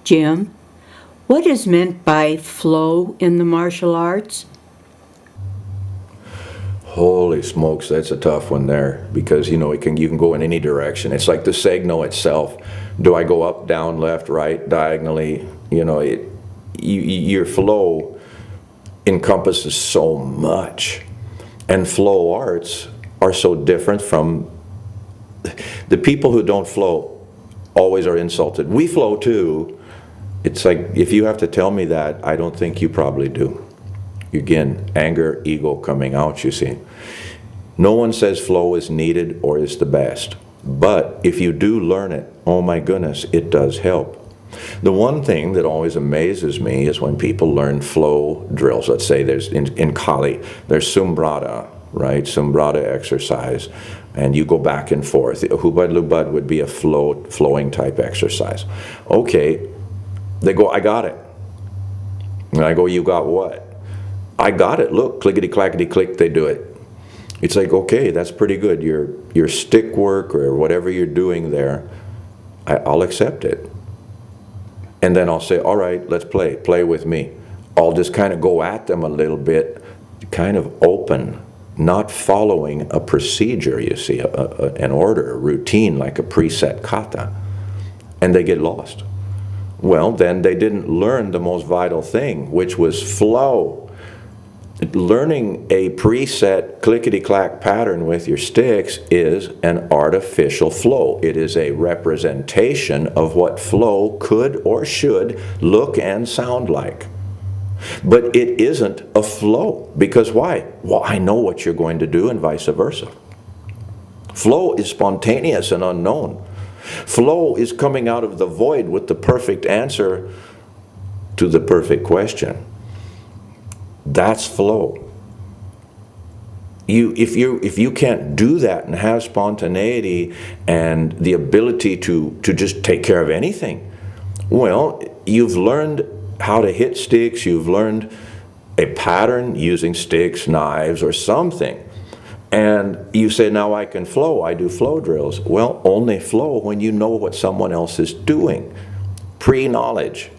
Jim, what is meant by flow in the martial arts? Holy smokes, that's a tough one there because you can go in any direction. It's like the signal itself. Do I go up, down, left, right, diagonally? Your flow encompasses so much, and flow arts are so different from the people who don't flow. Always are insulted. We flow too. It's like if you have to tell me that, I don't think you probably do. Again, anger, ego coming out, you see. No one says flow is needed or is the best. But if you do learn it, oh my goodness, it does help. The one thing that always amazes me is when people learn flow drills. Let's say there's in Kali, there's Sumbrata, right? Sumbrata exercise. And you go back and forth. Hubad Lubad would be a flowing type exercise. Okay, they go, I got it. And I go, you got what? I got it. Look, clickety clackety click, they do it. It's like, okay, that's pretty good. Your stick work or whatever you're doing there, I'll accept it. And then I'll say, all right, let's play with me. I'll just kind of go at them a little bit, kind of open, not following a procedure, you see, an order, a routine, like a preset kata. And they get lost. Well, then they didn't learn the most vital thing, which was flow. Learning a preset clickety-clack pattern with your sticks is an artificial flow. It is a representation of what flow could or should look and sound like. But it isn't a flow. Because why? Well, I know what you're going to do and vice versa. Flow is spontaneous and unknown. Flow is coming out of the void with the perfect answer to the perfect question. That's flow. If you can't do that and have spontaneity and the ability to just take care of anything, well, you've learned how to hit sticks, you've learned a pattern using sticks, knives, or something. And you say, now I can flow, I do flow drills. Well, only flow when you know what someone else is doing. Pre-knowledge.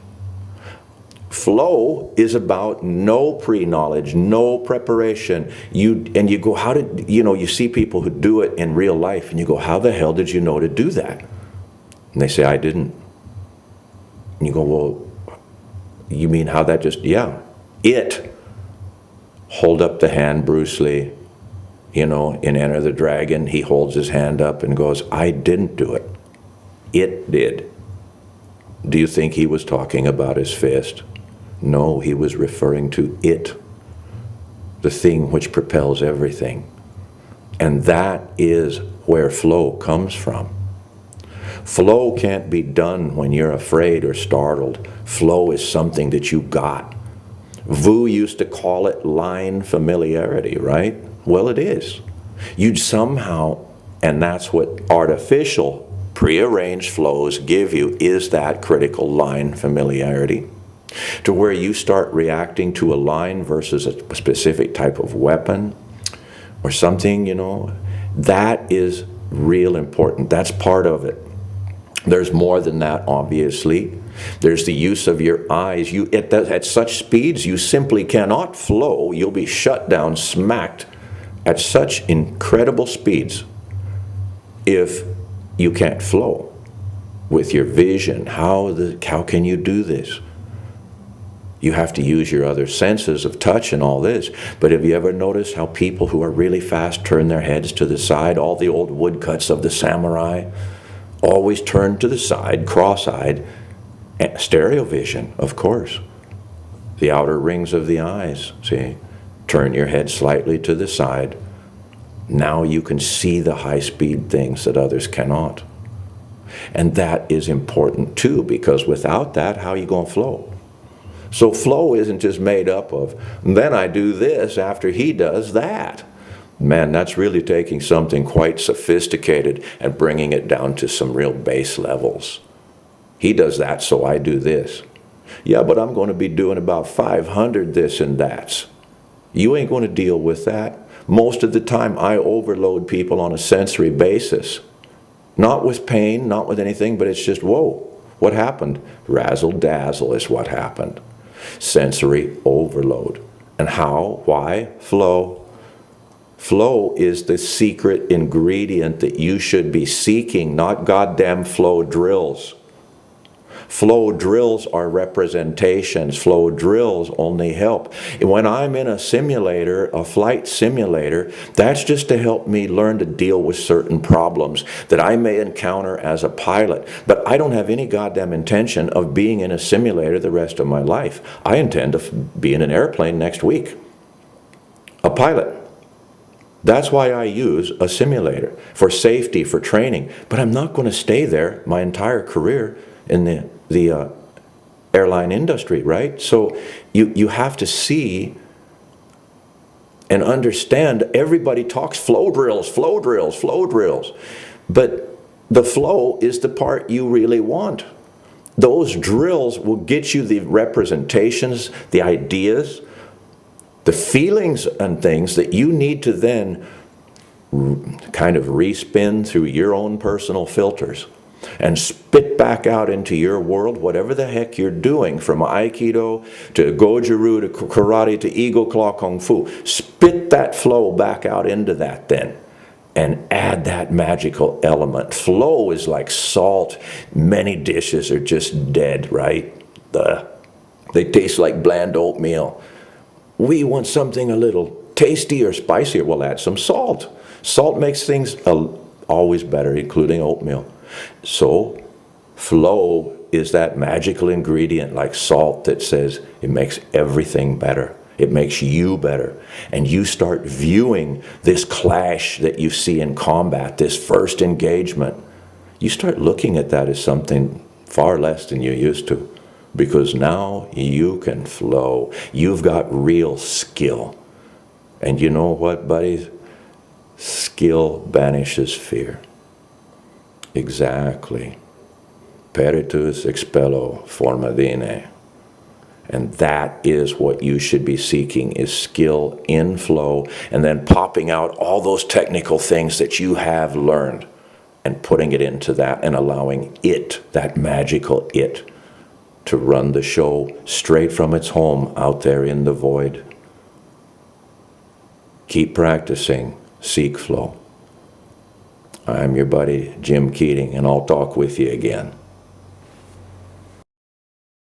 Flow is about no pre-knowledge, no preparation. You go, how did, you see people who do it in real life, and you go, how the hell did you know to do that? And they say, I didn't. And you go, well, you mean how that just, yeah. It. Hold up the hand, Bruce Lee. In Enter the Dragon, he holds his hand up and goes, I didn't do it. It did. Do you think he was talking about his fist? No, he was referring to it, the thing which propels everything. And that is where flow comes from. Flow can't be done when you're afraid or startled. Flow is something that you got. Vu used to call it line familiarity, right? Well, it is. You'd somehow, and that's what artificial prearranged flows give you, is that critical line familiarity, to where you start reacting to a line versus a specific type of weapon or something, that is real important. That's part of it. There's more than that, obviously. There's the use of your eyes. At such speeds, you simply cannot flow. You'll be shut down, smacked at such incredible speeds if you can't flow with your vision. How can you do this? You have to use your other senses of touch and all this. But have you ever noticed how people who are really fast turn their heads to the side? All the old woodcuts of the samurai always turn to the side, cross-eyed. Stereo vision, of course. The outer rings of the eyes, see? Turn your head slightly to the side. Now you can see the high-speed things that others cannot. And that is important too, because without that, how are you going to flow? So flow isn't just made up of, then I do this after he does that. Man, that's really taking something quite sophisticated and bringing it down to some real base levels. He does that, so I do this. Yeah, but I'm going to be doing about 500 this and that's. You ain't going to deal with that. Most of the time, I overload people on a sensory basis. Not with pain, not with anything, but it's just, whoa. What happened? Razzle dazzle is what happened. Sensory overload. And how? Why? Flow. Flow is the secret ingredient that you should be seeking, not goddamn flow drills. Flow drills are representations. Flow drills only help. When I'm in a simulator, a flight simulator, that's just to help me learn to deal with certain problems that I may encounter as a pilot. But I don't have any goddamn intention of being in a simulator the rest of my life. I intend to be in an airplane next week. A pilot. That's why I use a simulator, for safety, for training. But I'm not going to stay there my entire career in the airline industry, right? So you have to see and understand. Everybody talks flow drills, flow drills, flow drills. But the flow is the part you really want. Those drills will get you the representations, the ideas, the feelings and things that you need to then kind of respin through your own personal filters and spit back out into your world, whatever the heck you're doing, from Aikido to Goju-Ryu to karate to Eagle Claw Kung Fu. Spit that flow back out into that then and add that magical element. Flow is like salt. Many dishes are just dead, right? They taste like bland oatmeal. We want something a little tasty or spicier. We'll add some salt. Salt makes things always better, including oatmeal. So flow is that magical ingredient like salt that says it makes everything better. It makes you better. And you start viewing this clash that you see in combat, this first engagement. You start looking at that as something far less than you used to. Because now you can flow. You've got real skill. And you know what, buddies? Skill banishes fear. Exactly. Peritus expello formadine. And that is what you should be seeking, is skill in flow, and then popping out all those technical things that you have learned and putting it into that and allowing it, that magical it, to run the show straight from its home out there in the void. Keep practicing. Seek flow. I'm your buddy, Jim Keating, and I'll talk with you again.